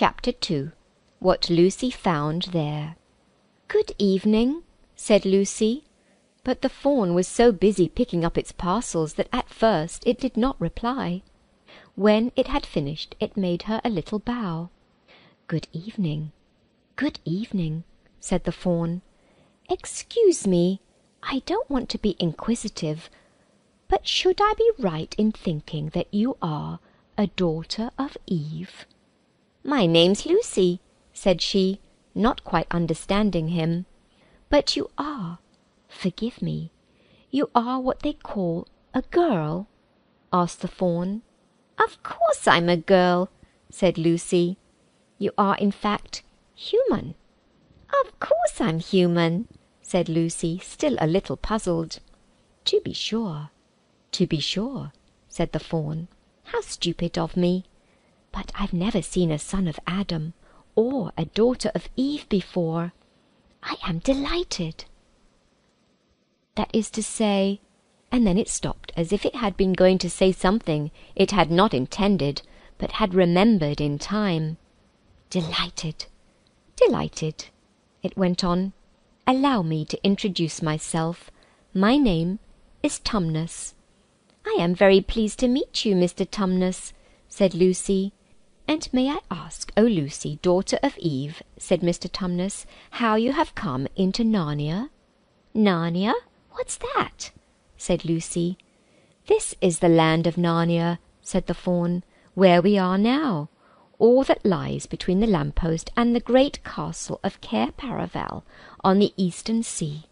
Chapter 2. What Lucy Found There. "Good evening," said Lucy, but the fawn was so busy picking up its parcels that at first it did not reply. When it had finished, it made her a little bow. "Good evening, good evening," said the fawn. "Excuse me, I don't want to be inquisitive, but should I be right in thinking that you are a daughter of Eve?" "My name's Lucy," said she, not quite understanding him. "But you are, forgive me, you are what they call a girl?" asked the fawn. "Of course I'm a girl," said Lucy. "You are in fact human?" "Of course I'm human," said Lucy, still a little puzzled. To be sure, said the fawn. "How stupid of me! But I've never seen a son of Adam or a daughter of Eve before. I am delighted." That is to say, and then it stopped, as if it had been going to say something it had not intended, but had remembered in time. "Delighted, delighted," it went on. "Allow me to introduce myself. My name is Tumnus." "I am very pleased to meet you, Mr. Tumnus," said Lucy. "And may I ask, O Lucy, daughter of Eve," said Mr. Tumnus, "how you have come into Narnia?" "Narnia? What's that?" said Lucy. "This is the land of Narnia," said the fawn, "where we are now, all that lies between the lamppost and the great castle of Cair Paravel on the eastern sea.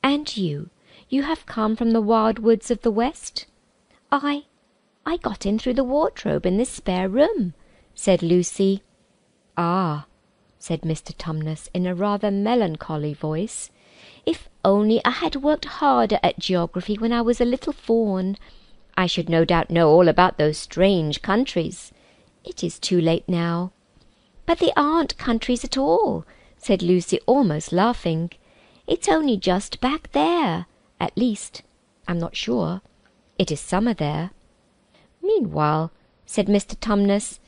And you have come from the wild woods of the west?" I got in through the wardrobe in this spare room," said Lucy. "Ah," said Mr. Tumnus in a rather melancholy voice, "if only I had worked harder at geography when I was a little fawn, I should no doubt know all about those strange countries. It is too late now." "But they aren't countries at all," said Lucy, almost laughing. "It's only just back there. At least, I'm not sure. It is summer there." "Meanwhile," said Mr. Tumnus,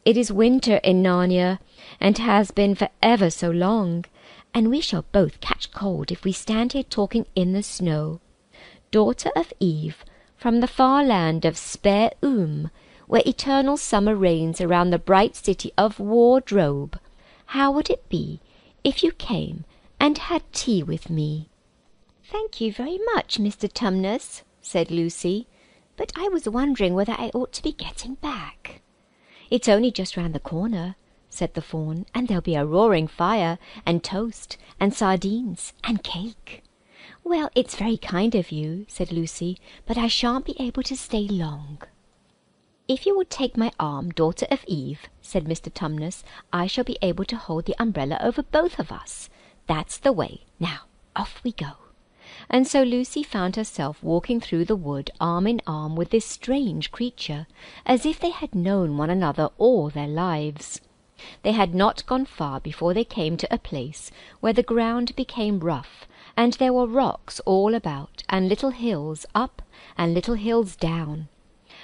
"it is winter in Narnia, and has been for ever so long, and we shall both catch cold if we stand here talking in the snow. Daughter of Eve, from the far land of Spare where eternal summer reigns around the bright city of Wardrobe, how would it be if you came and had tea with me?" "Thank you very much, Mr. Tumnus," said Lucy, "but I was wondering whether I ought to be getting back." "It's only just round the corner," said the fawn, "and there'll be a roaring fire, and toast, and sardines, and cake." "Well, it's very kind of you," said Lucy, "but I shan't be able to stay long." "If you will take my arm, daughter of Eve," said Mr. Tumnus, "I shall be able to hold the umbrella over both of us. That's the way. Now, off we go." And so Lucy found herself walking through the wood arm in arm with this strange creature, as if they had known one another all their lives. They had not gone far before they came to a place where the ground became rough, and there were rocks all about, and little hills up and little hills down.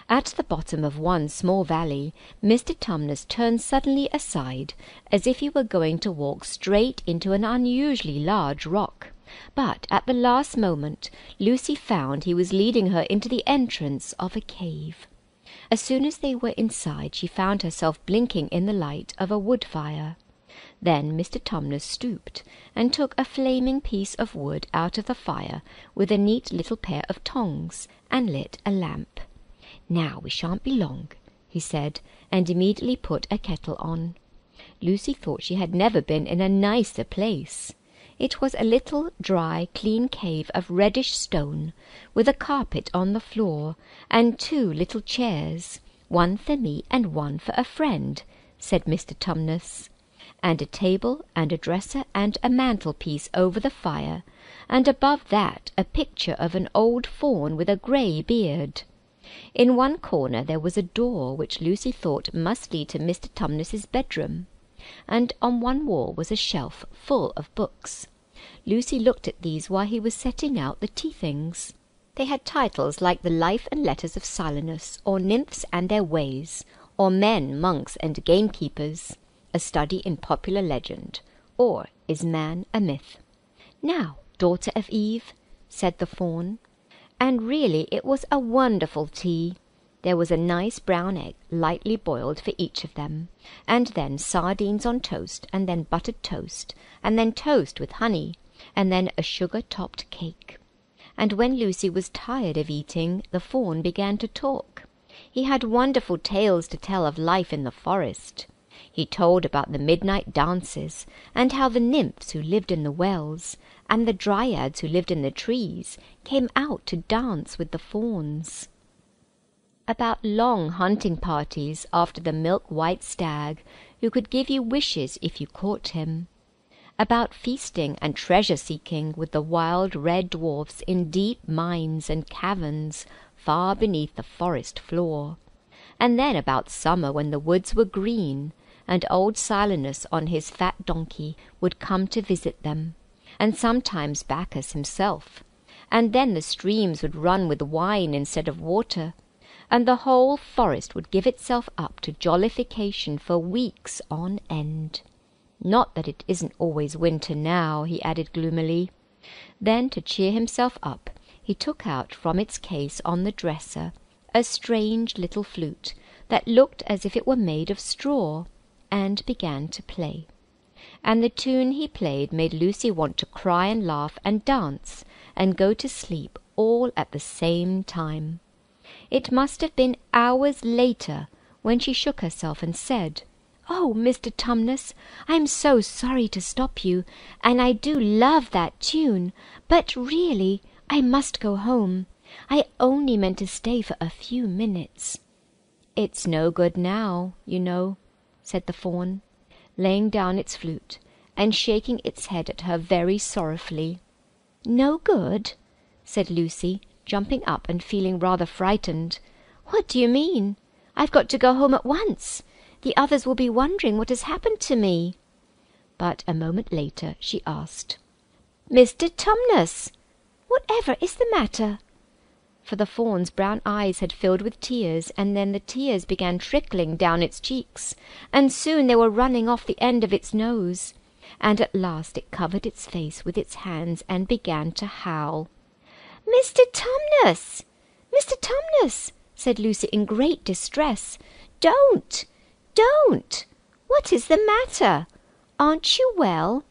At the bottom of one small valley, Mr. Tumnus turned suddenly aside, as if he were going to walk straight into an unusually large rock. But at the last moment Lucy found he was leading her into the entrance of a cave. As soon as they were inside, she found herself blinking in the light of a wood fire. Then Mr. Tumnus stooped and took a flaming piece of wood out of the fire with a neat little pair of tongs, and lit a lamp. "Now we shan't be long," he said, and immediately put a kettle on. Lucy thought she had never been in a nicer place. It was a little, dry, clean cave of reddish stone, with a carpet on the floor, and 2 little chairs, one for me and one for a friend, said Mr. Tumnus, and a table and a dresser and a mantelpiece over the fire, and above that a picture of an old fawn with a grey beard. In one corner there was a door which Lucy thought must lead to Mr. Tumnus's bedroom, and on one wall was a shelf full of books. Lucy looked at these while he was setting out the tea things. They had titles like The Life and Letters of Silenus, or Nymphs and Their Ways, or Men, Monks and Gamekeepers, a study in popular legend, or is man a myth? Now, daughter of Eve, said the fawn. And really it was a wonderful tea. There was a nice brown egg, lightly boiled for each of them, and then sardines on toast, and then buttered toast, and then toast with honey, and then a sugar-topped cake. And when Lucy was tired of eating, the fawn began to talk. He had wonderful tales to tell of life in the forest. He told about the midnight dances, and how the nymphs who lived in the wells, and the dryads who lived in the trees, came out to dance with the fawns. About long hunting parties after the milk-white stag, who could give you wishes if you caught him. About feasting and treasure-seeking with the wild red dwarfs in deep mines and caverns far beneath the forest floor. And then about summer when the woods were green, and old Silenus on his fat donkey would come to visit them, and sometimes Bacchus himself. And then the streams would run with wine instead of water, and the whole forest would give itself up to jollification for weeks on end. Not that it isn't always winter now, he added gloomily. Then, to cheer himself up, he took out from its case on the dresser a strange little flute that looked as if it were made of straw, and began to play. And the tune he played made Lucy want to cry and laugh and dance and go to sleep all at the same time. It must have been hours later when she shook herself and said, "Oh, Mr. Tumnus, I'm so sorry to stop you, and I do love that tune, but really I must go home. I only meant to stay for a few minutes." "It's no good now, you know," said the fawn, laying down its flute and shaking its head at her very sorrowfully. "No good?" said Lucy, jumping up and feeling rather frightened. "What do you mean? I've got to go home at once. The others will be wondering what has happened to me." But a moment later she asked, "Mr. Tumnus, whatever is the matter?" For the fawn's brown eyes had filled with tears, and then the tears began trickling down its cheeks, and soon they were running off the end of its nose, and at last it covered its face with its hands and began to howl. "Mr. Tumnus! Mr. Tumnus!" said Lucy in great distress. "Don't! Don't! What is the matter? Aren't you well?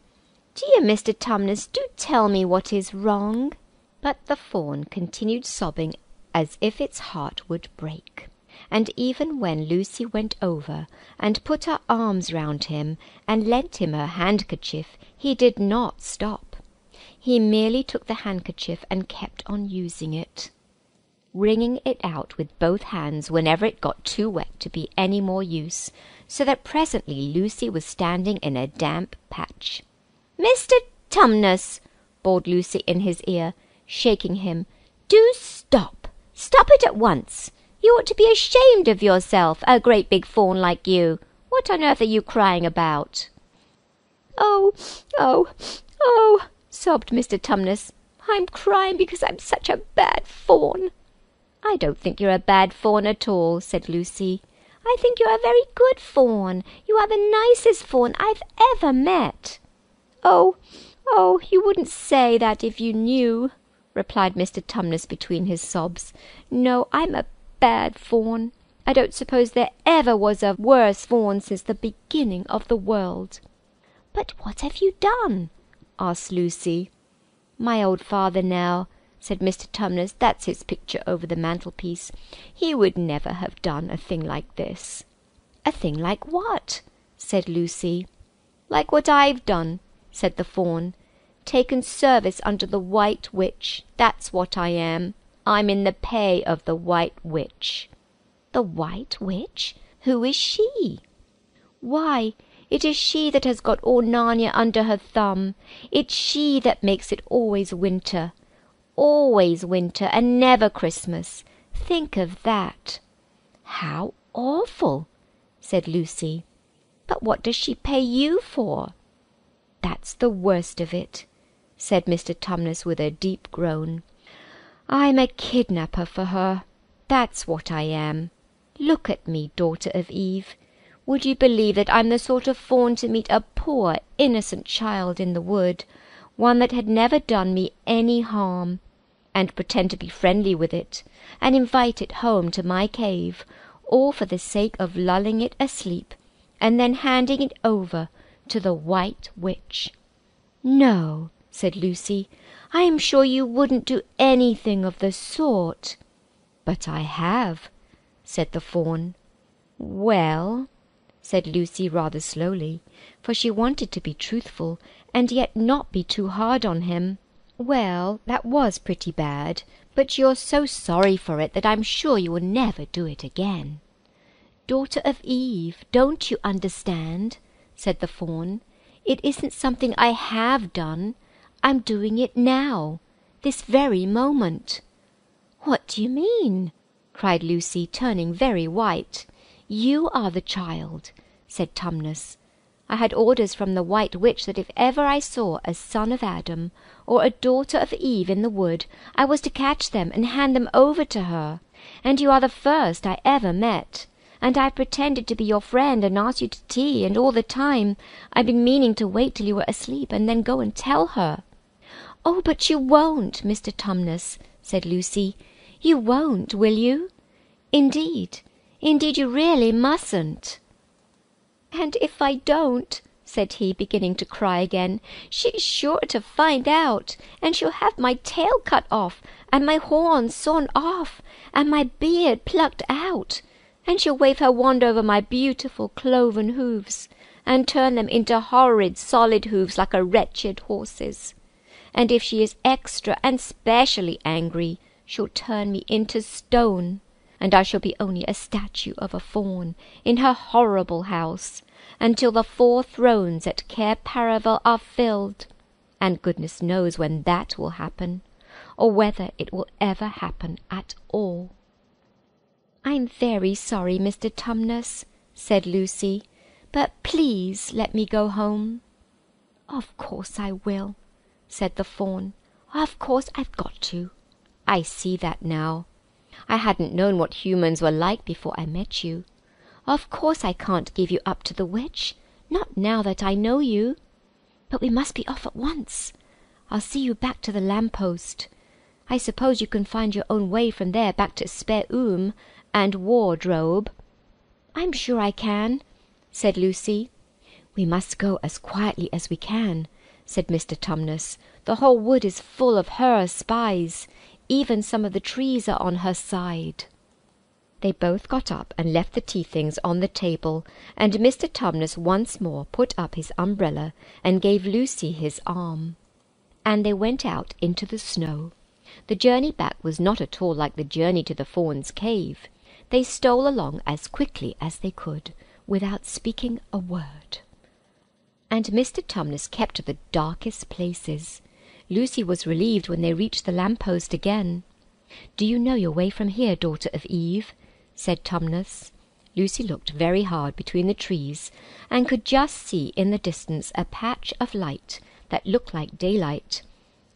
Dear Mr. Tumnus, do tell me what is wrong." But the fawn continued sobbing as if its heart would break. And even when Lucy went over and put her arms round him and lent him her handkerchief, he did not stop. He merely took the handkerchief and kept on using it, wringing it out with both hands whenever it got too wet to be any more use, so that presently Lucy was standing in a damp patch. "Mr. Tumnus," bawled Lucy in his ear, shaking him, "do stop! Stop it at once! You ought to be ashamed of yourself, a great big fawn like you. What on earth are you crying about?" "Oh, oh, oh!" sobbed Mr. Tumnus. "I'm crying because I'm such a bad fawn." "I don't think you're a bad fawn at all," said Lucy. "I think you're a very good fawn. You are the nicest fawn I've ever met." "Oh, oh, you wouldn't say that if you knew," replied Mr. Tumnus between his sobs. "No, I'm a bad fawn. I don't suppose there ever was a worse fawn since the beginning of the world." "But what have you done?" asked Lucy. "My old father now," said Mr. Tumnus, "that's his picture over the mantelpiece. He would never have done a thing like this." "A thing like what?" said Lucy. "Like what I've done," said the fawn. "Taken service under the White Witch. That's what I am. I'm in the pay of the White Witch." "The White Witch? Who is she?" "Why, it is she that has got all Narnia under her thumb. It's she that makes it always winter, and never Christmas. Think of that." "How awful!" said Lucy. "But what does she pay you for?" "That's the worst of it," said Mr. Tumnus with a deep groan. "I'm a kidnapper for her. That's what I am. Look at me, daughter of Eve. Would you believe that I'm the sort of fawn to meet a poor, innocent child in the wood, one that had never done me any harm, and pretend to be friendly with it, and invite it home to my cave, all for the sake of lulling it asleep, and then handing it over to the White Witch?" "No," said Lucy, "I am sure you wouldn't do anything of the sort." "But I have," said the fawn. "Well," said Lucy rather slowly, for she wanted to be truthful, and yet not be too hard on him. "Well, that was pretty bad, but you're so sorry for it that I'm sure you will never do it again." "Daughter of Eve, don't you understand?" said the fawn. "It isn't something I have done. I'm doing it now, this very moment." "What do you mean?" cried Lucy, turning very white. "You are the child," said Tumnus. "I had orders from the White Witch that if ever I saw a son of Adam or a daughter of Eve in the wood, I was to catch them and hand them over to her. And you are the first I ever met. And I pretended to be your friend and asked you to tea, and all the time I've been meaning to wait till you were asleep and then go and tell her." "Oh, but you won't, Mr. Tumnus," said Lucy. "You won't, will you? Indeed you really mustn't." "And if I don't," said he, beginning to cry again, "she's sure to find out, and she'll have my tail cut off, and my horns sawn off, and my beard plucked out, and she'll wave her wand over my beautiful cloven hoofs, and turn them into horrid solid hoofs like a wretched horse's. And if she is extra and specially angry, she'll turn me into stone, and I shall be only a statue of a fawn in her horrible house, until the 4 thrones at Cair Paravel are filled, and goodness knows when that will happen, or whether it will ever happen at all." "I'm very sorry, Mr. Tumnus," said Lucy, "but please let me go home." "Of course I will," said the fawn. "Of course I've got to. I see that now. I hadn't known what humans were like before I met you. Of course I can't give you up to the witch, not now that I know you. But we must be off at once. I'll see you back to the lamp-post. I suppose you can find your own way from there back to Spare and Wardrobe." "I'm sure I can," said Lucy. "We must go as quietly as we can," said Mr. Tumnus. "The whole wood is full of her spies. Even some of the trees are on her side." They both got up and left the tea things on the table, and Mr. Tumnus once more put up his umbrella and gave Lucy his arm. And they went out into the snow. The journey back was not at all like the journey to the fawn's cave. They stole along as quickly as they could, without speaking a word. And Mr. Tumnus kept to the darkest places. Lucy was relieved when they reached the lamp-post again. "Do you know your way from here, daughter of Eve?" said Tumnus. Lucy looked very hard between the trees, and could just see in the distance a patch of light that looked like daylight.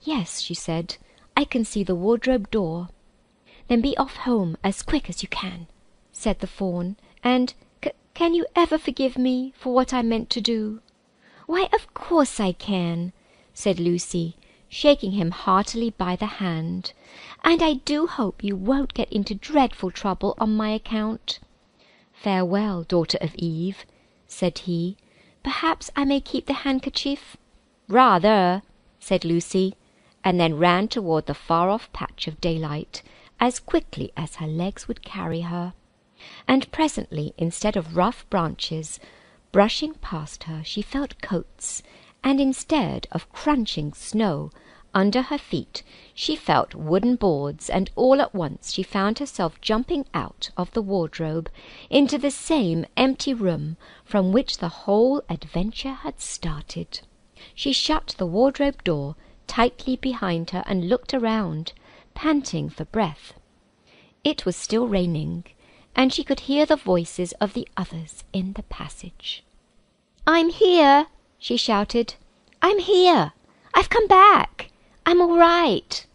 "Yes," she said, "I can see the wardrobe door." "Then be off home as quick as you can," said the fawn. "And can you ever forgive me for what I meant to do?" "Why, of course I can," said Lucy, shaking him heartily by the hand. "And I do hope you won't get into dreadful trouble on my account." "Farewell, daughter of Eve," said he. "Perhaps I may keep the handkerchief?" "Rather," said Lucy, and then ran toward the far-off patch of daylight as quickly as her legs would carry her. And presently, instead of rough branches brushing past her, she felt coats, and instead of crunching snow under her feet, she felt wooden boards, and all at once she found herself jumping out of the wardrobe into the same empty room from which the whole adventure had started. She shut the wardrobe door tightly behind her and looked around, panting for breath. It was still raining, and she could hear the voices of the others in the passage. "I'm here!" she shouted. "I'm here! I've come back! I'm all right!"